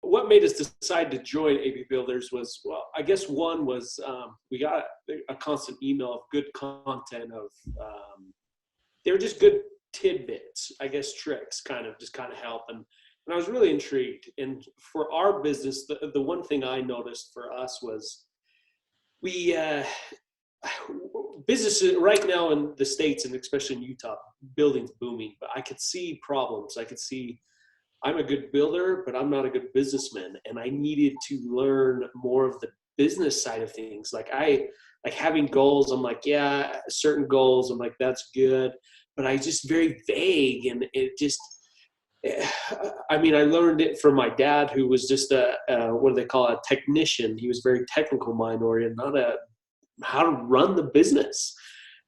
what made us decide to join AB Builders was, well, I guess one was we got a constant email of good content of they were just good tidbits, I guess, tricks, kind of help. And I was really intrigued. And for our business, the one thing I noticed for us was we businesses right now in the States, and especially in Utah, building's booming, but I could see problems. I could see I'm a good builder, but I'm not a good businessman. And I needed to learn more of the business side of things. Like having goals. I'm like, yeah, certain goals. I'm like, that's good. But I just very vague. And it just, I mean, I learned it from my dad, who was just what do they call it? A technician. He was very technical mind oriented, not how to run the business.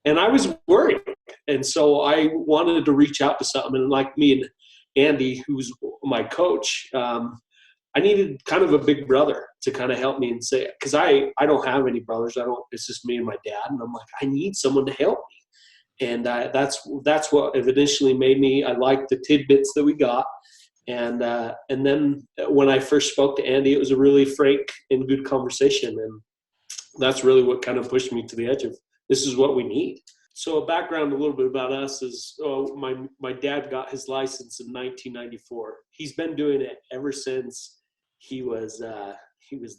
And I was worried. And so I wanted to reach out to something. And like me and Andy, who's my coach, I needed kind of a big brother to kind of help me and say, because I don't have any brothers. It's just me and my dad. And I'm like, I need someone to help me. And that's what initially made me, I liked the tidbits that we got. And then when I first spoke to Andy, it was a really frank and good conversation. And that's really what kind of pushed me to the edge of, this is what we need. So a background a little bit about us is my dad got his license in 1994. He's been doing it ever since he was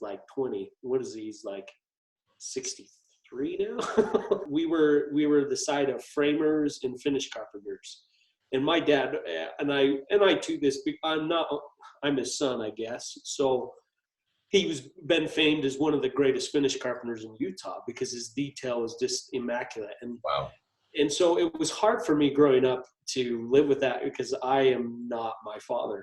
like 20. What is he? He's like 63 now. we were the side of framers and finish carpenters. And my dad and I too this, I'm his son, I guess. So he been famed as one of the greatest finish carpenters in Utah because his detail was just immaculate. And wow. And so it was hard for me growing up to live with that because I am not my father.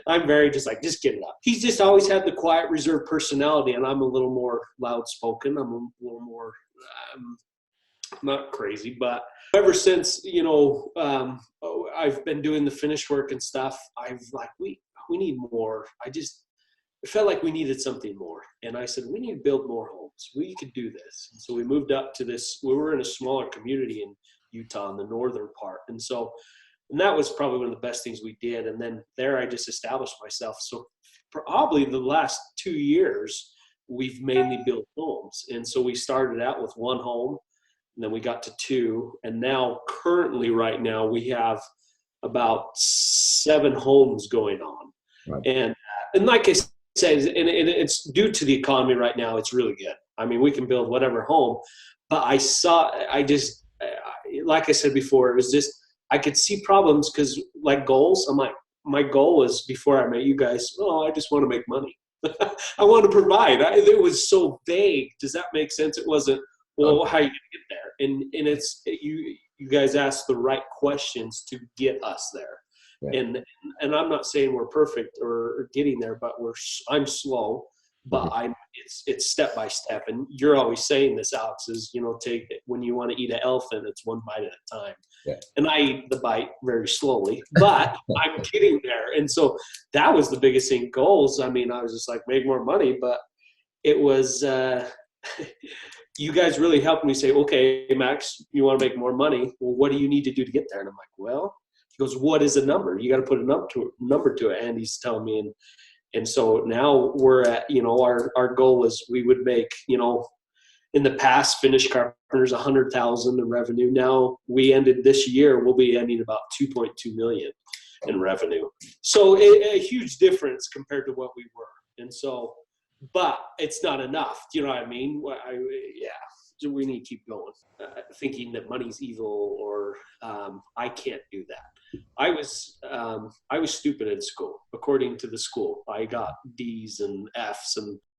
I'm very just get it up. He's just always had the quiet, reserved personality, and I'm a little more loud spoken. I'm a little more not crazy, but ever since, I've been doing the finish work and stuff, I've like, we need more. It felt like we needed something more. And I said, we need to build more homes. We could do this. And so we moved up to this. We were in a smaller community in Utah in the northern part. And that was probably one of the best things we did. And then there I just established myself. So probably the last 2 years, we've mainly built homes. And so we started out with one home, and then we got to two. And now currently right now, we have about 7 homes going on. Right. And like I said, and it's due to the economy right now, it's really good. I mean, we can build whatever home, but like I said before, it was just, I could see problems because like goals, I'm like, my goal was before I met you guys, I just want to make money. I want to provide. It was so vague. Does that make sense? It wasn't, well, how are you going to get there? And it's, you guys asked the right questions to get us there. Right. And I'm not saying we're perfect or getting there, but I'm slow, but it's step by step. And you're always saying this, Alex, is, when you want to eat an elephant, it's one bite at a time. Yeah. And I eat the bite very slowly, but I'm getting there. And so that was the biggest thing. Goals. I mean, I was just like, make more money, but it was, you guys really helped me say, okay, Max, you want to make more money. Well, what do you need to do to get there? And I'm like, well, he goes, what is a number? You got to put a number to it. And he's telling me, and so now we're at, our goal was we would make, in the past, finish carpenters 100,000 in revenue. Now we ended this year, we'll be ending about 2.2 million in revenue. So a huge difference compared to what we were. And so, but it's not enough. Do you know what I mean? So we need to keep going, thinking that money's evil or I can't do that. I was stupid in school. According to the school, I got D's and F's, and